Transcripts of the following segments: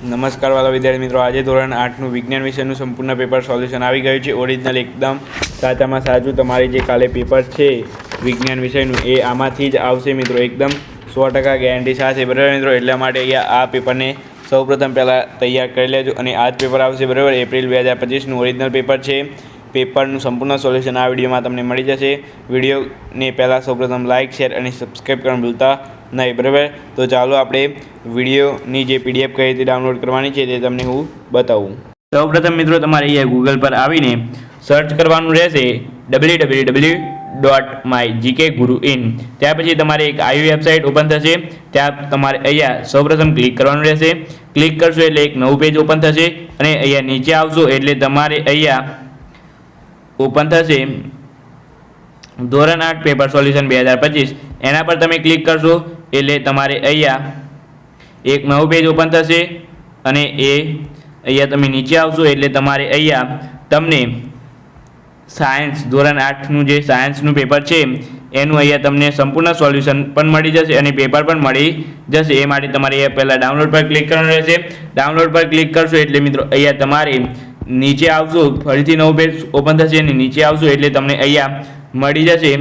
નમસ્કાર વાલા વિદ્યાર્થી મિત્રો, આજે ધોરણ 8નું વિજ્ઞાન વિષયનું સંપૂર્ણ પેપર સોલ્યુશન આવી ગયું છે. ઓરિજિનલ એકદમ સાચામાં સાચું તમારી જે કાલે પેપર છે વિજ્ઞાન વિષયનું એ આમાંથી જ આવશે મિત્રો, એકદમ 100% ગેરંટી સાથે. બરાબર મિત્રો, એટલા માટે અહીંયા આ પેપરને સૌપ્રથમ પહેલાં તૈયાર કરી લેજો અને આ જ પેપર આવશે. બરાબર, એપ્રિલ 2025નું ઓરિજિનલ પેપર છે. પેપરનું સંપૂર્ણ સોલ્યુશન આ વિડીયોમાં તમને મળી જશે. વિડીયોને પહેલાં સૌપ્રથમ લાઇક, શેર અને સબસ્ક્રાઈબ કરવાનું ભૂલતા નહીં. બરાબર, તો ચાલો આપણે વિડીયોની જે PDF કઈ રીતે ડાઉનલોડ કરવાની છે તે તમને હું બતાવું. સૌપ્રથમ મિત્રો તમારે અહીંયા ગૂગલ પર આવીને સર્ચ કરવાનું રહેશે www.mygkguruin. ત્યાર પછી તમારે એક આવી વેબસાઇટ ઓપન થશે. ત્યાં તમારે અહીંયા સૌપ્રથમ ક્લિક કરવાનું રહેશે. ક્લિક કરશો એટલે એક નવું પેજ ઓપન થશે અને અહીંયા નીચે આવશો એટલે તમારે અહીંયા ઓપન થશે ધોરણ 8 પેપર સોલ્યુશન 2025. એના પર તમે ક્લિક કરશો એટલે તમારે અહીંયા એક નવું પેજ ઓપન થશે અને એ અહીંયા તમે નીચે આવશો એટલે તમારે અહીંયા તમને સાયન્સ ધોરણ 8નું જે સાયન્સનું પેપર છે એનું અહીંયા તમને સંપૂર્ણ સોલ્યુશન પણ મળી જશે અને પેપર પણ મળી જશે. એ માટે તમારે અહીંયા પહેલાં ડાઉનલોડ પર ક્લિક કરવાનું રહેશે. ડાઉનલોડ પર ક્લિક કરશો એટલે મિત્રો અહીંયા તમારે નીચે આવશો, ફરીથી નવું પેજ ઓપન થશે અને નીચે આવશો એટલે તમને અહીંયા મળી જશે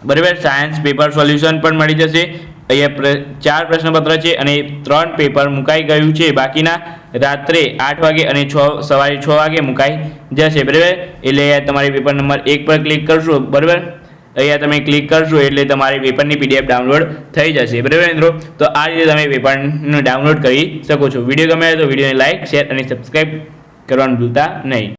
બરાબર સાયન્સ પેપર સોલ્યુશન પણ મળી જશે. અહીંયા 4 પ્રશ્નપત્ર છે અને 3 પેપર મુકાઈ ગયું છે. બાકીના રાત્રે 8 વાગે અને સવારે 6 વાગે મુકાઈ જશે. બરાબર, એટલે અહીંયા તમારે પેપર નંબર 1 પર ક્લિક કરશો. બરાબર, અહીંયા તમે ક્લિક કરશો એટલે તમારી પેપરની PDF ડાઉનલોડ થઈ જશે. બરાબર મિત્રો, તો આ રીતે તમે પેપરનું ડાઉનલોડ કરી શકો છો. વિડીયો ગમે તો વિડીયોને લાઇક, શેર અને સબસ્ક્રાઈબ કરવાનું ભૂલતા નહીં.